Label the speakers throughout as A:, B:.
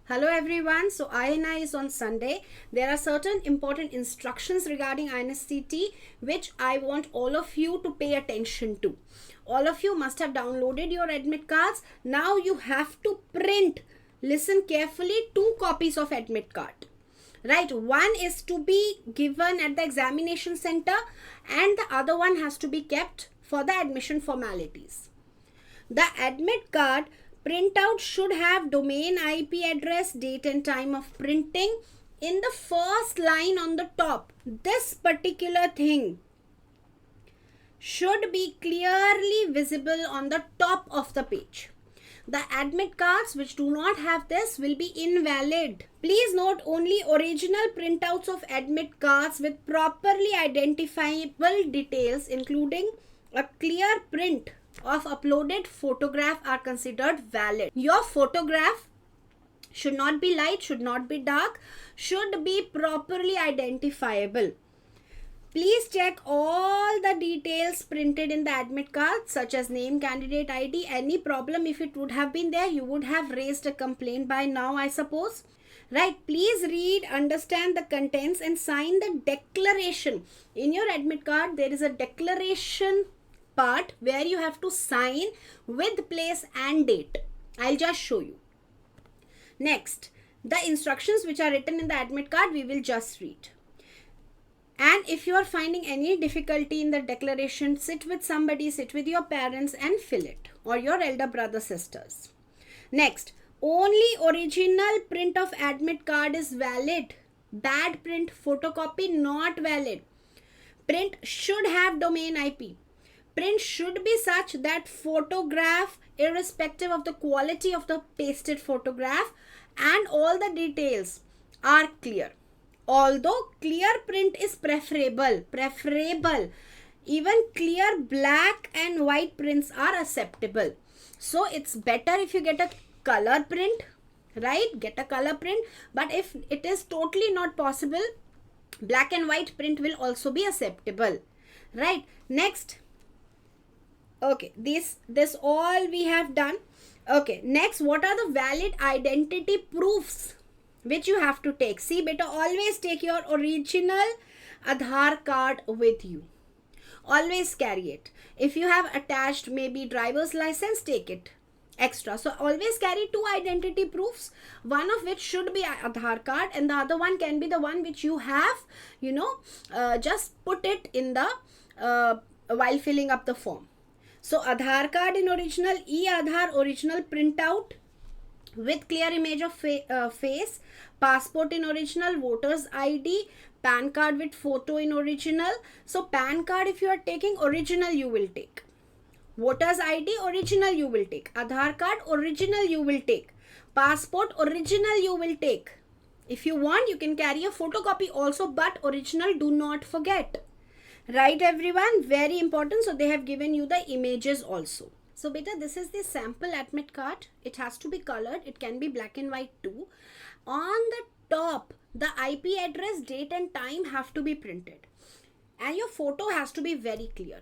A: Hello everyone. So INI is on Sunday. There are certain important instructions regarding INICET which I want all of you to pay attention to. All of you must have downloaded your admit cards. Now you have to print, listen carefully, 2 copies of admit card. Right, one is to be given at the examination center and the other one has to be kept for the admission formalities. The admit card printout should have domain IP address, date and time of printing in the first line on the top. This particular thing should be clearly visible on the top of the page. The admit cards which do not have this will be invalid. Please note, only original printouts of admit cards with properly identifiable details including a clear print of uploaded photograph are considered valid. Your photograph should not be light, should not be dark, should be properly identifiable. Please check all the details printed in the admit card such as name, candidate ID. Any problem, if it would have been there, you would have raised a complaint by now, I suppose. Right, please read, understand the contents and sign the declaration. In your admit card, there is a declaration part where you have to sign with place and date. I'll just show you. Next, the instructions which are written in the admit card we will just read. And if you are finding any difficulty in the declaration, sit with somebody, sit with your parents and fill it, or your elder brother, sisters. Next, only original print of admit card is valid. Bad print, photocopy not valid. Print should have domain IP. Print should be such that photograph, irrespective of the quality of the pasted photograph, and all the details are clear. Although clear print is preferable, even clear black and white prints are acceptable. So it's better if you get a color print, right? Get a color print. But if it is totally not possible, black and white print will also be acceptable, right? Next. Okay, this all we have done. Okay, next, what are the valid identity proofs which you have to take? See, beta, always take your original Aadhaar card with you. Always carry it. If you have attached maybe driver's license, take it extra. So always carry 2 identity proofs, one of which should be Aadhaar card and the other one can be the one which you have, just put it in the while filling up the form. So Aadhaar card in original, e-Aadhaar original printout with clear image of face, passport in original, voter's ID, PAN card with photo in original. So PAN card, if you are taking original, you will take. Voter's ID original you will take. Aadhaar card original you will take. Passport original you will take. If you want, you can carry a photocopy also, but original do not forget. Right, everyone? Very important. So they have given you the images also. So beta, this is the sample admit card. It has to be colored. It can be black and white too. On the top, the IP address, date and time have to be printed. And your photo has to be very clear.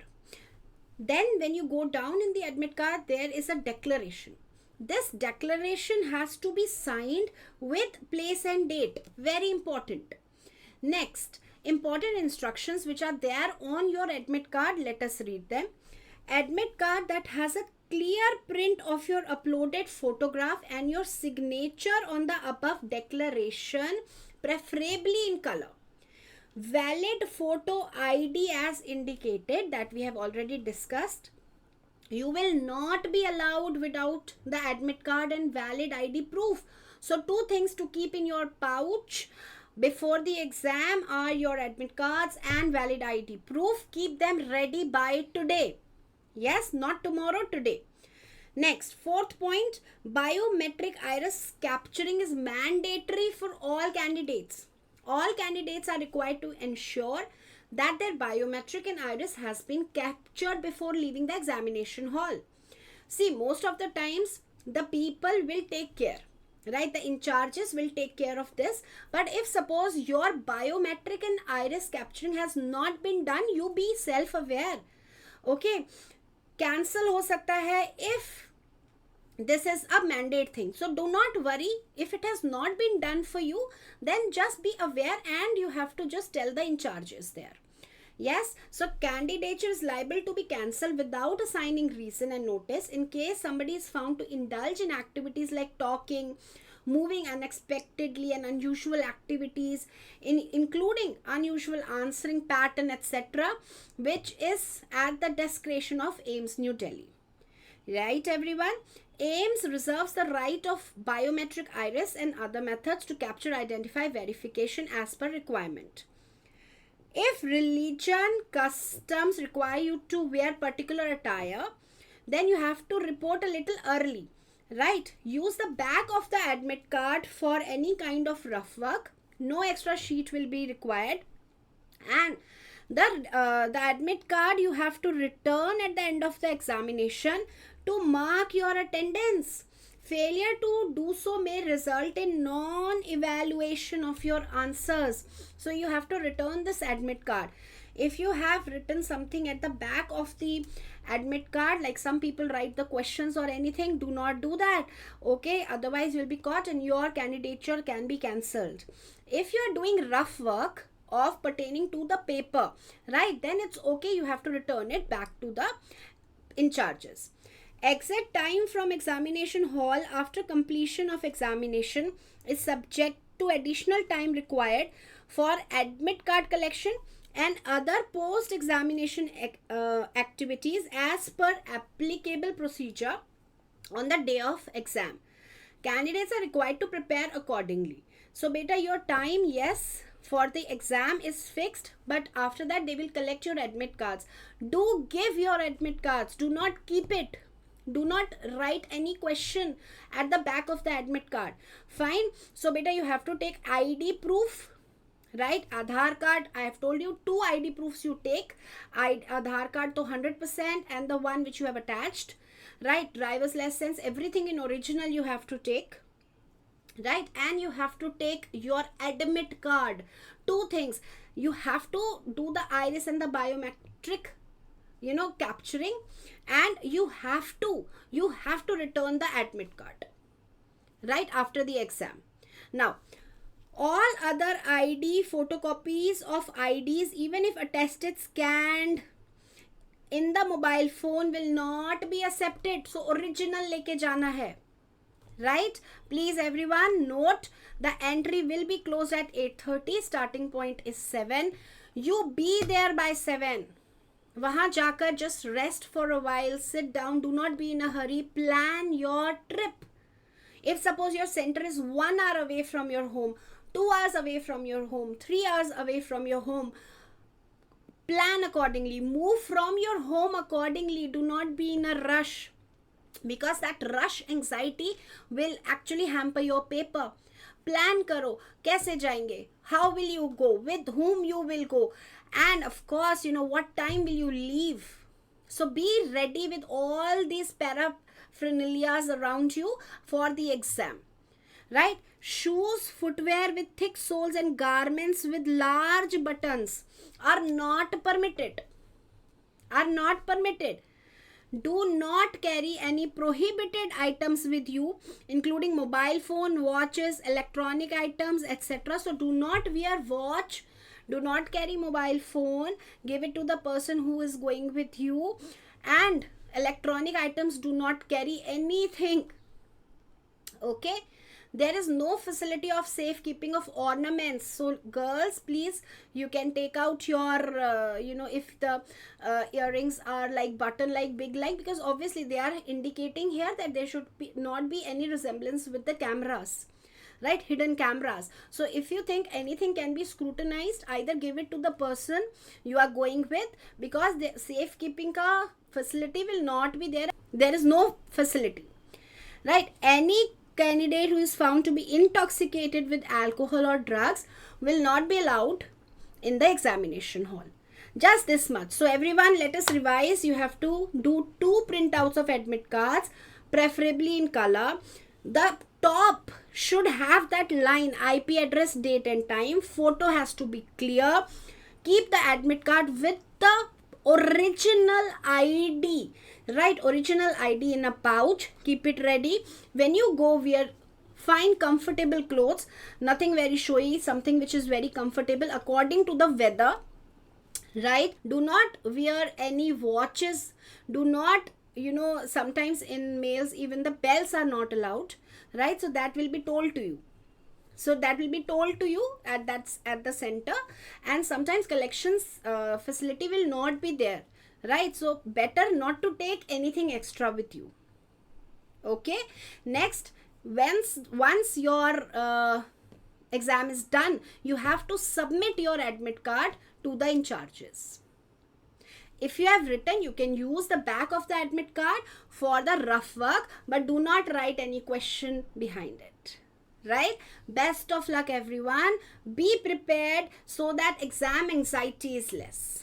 A: Then when you go down in the admit card, there is a declaration. This declaration has to be signed with place and date. Very important. Next, important instructions which are there on your admit card. Let us read them. Admit card that has a clear print of your uploaded photograph and your signature on the above declaration, preferably in color. Valid photo ID as indicated, that we have already discussed. You will not be allowed without the admit card and valid ID proof. So 2 things to keep in your pouch before the exam are your admit cards and valid ID proof. Keep them ready by today. Yes, not tomorrow, today. Next, 4th point, biometric iris capturing is mandatory for all candidates. All candidates are required to ensure that their biometric and iris has been captured before leaving the examination hall. See, most of the times the people will take care, right? The in charges will take care of this. But if suppose your biometric and iris capturing has not been done, you be self-aware. Okay, cancel हो सकता है if This is a mandate thing. So do not worry if it has not been done for you, then just be aware and you have to just tell the in charges there. Yes, so candidature is liable to be cancelled without assigning reason and notice in case somebody is found to indulge in activities like talking, moving unexpectedly, and unusual activities, including unusual answering pattern, etc., which is at the discretion of AIIMS New Delhi. Right, everyone? AIIMS reserves the right of biometric iris and other methods to capture, identify, verification as per requirement. If religion, customs require you to wear particular attire, then you have to report a little early, right? Use the back of the admit card for any kind of rough work. No extra sheet will be required. And the admit card you have to return at the end of the examination to mark your attendance. Failure to do so may result in non-evaluation of your answers. So you have to return this admit card. If you have written something at the back of the admit card, like some people write the questions or anything, do not do that. Okay, otherwise you'll be caught and your candidature can be cancelled. If you are doing rough work of pertaining to the paper, right, then it's okay, you have to return it back to the in charges. Exit time from examination hall after completion of examination is subject to additional time required for admit card collection and other post-examination activities as per applicable procedure on the day of exam. Candidates are required to prepare accordingly. So beta, your time, yes, for the exam is fixed, but after that they will collect your admit cards. Do give your admit cards. Do not keep it. Do not write any question at the back of the admit card. Fine. So beta, you have to take ID proof, right? Aadhaar card. I have told you 2 ID proofs you take. Aadhaar card to 100% and the one which you have attached, right? Driver's license, everything in original you have to take, right? And you have to take your admit card. 2 things. You have to do the iris and the biometric, capturing, and you have to return the admit card right after the exam. Now, all other ID photocopies of IDs, even if attested, scanned in the mobile phone, will not be accepted. So original leke jana hai, right? Please everyone note, the entry will be closed at 8:30. Starting point is 7. You be there by 7. वहाँ जाकर just rest for a while, sit down, do not be in a hurry, plan your trip. If suppose your center is 1 hour away from your home, 2 hours away from your home, 3 hours away from your home, plan accordingly, move from your home accordingly. Do not be in a rush, because that rush anxiety will actually hamper your paper. Plan karo, kaise jayenge, how will you go, with whom you will go, and of course, what time will you leave. So be ready with all these paraphernalias around you for the exam, right? Shoes, footwear with thick soles and garments with large buttons are not permitted. Do not carry any prohibited items with you, including mobile phone, watches, electronic items, etc. So do not wear watch, do not carry mobile phone, give it to the person who is going with you, and electronic items, do not carry anything. Okay, there is no facility of safekeeping of ornaments. So girls, please, you can take out your if the earrings are like button like big like, because obviously they are indicating here that there should not be any resemblance with the cameras, right? Hidden cameras. So if you think anything can be scrutinized, either give it to the person you are going with, because the safekeeping ka facility will not be there. There is no facility, right? Any candidate who is found to be intoxicated with alcohol or drugs will not be allowed in the examination hall. Just this much. So everyone, let us revise. You have to do 2 printouts of admit cards, preferably in color. The top should have that line, IP address, date and time. Photo has to be clear. Keep the admit card with the original ID, right? Original ID in a pouch. Keep it ready. When you go, wear fine comfortable clothes, nothing very showy, something which is very comfortable according to the weather, right? Do not wear any watches. Do not, sometimes in males even the belts are not allowed, right? So that will be told to you. At the center, and sometimes collections facility will not be there, right? So better not to take anything extra with you. Okay. Next, once your exam is done, you have to submit your admit card to the in charges. If you have written, you can use the back of the admit card for the rough work, but do not write any question behind it, right? Best of luck everyone. Be prepared so that exam anxiety is less.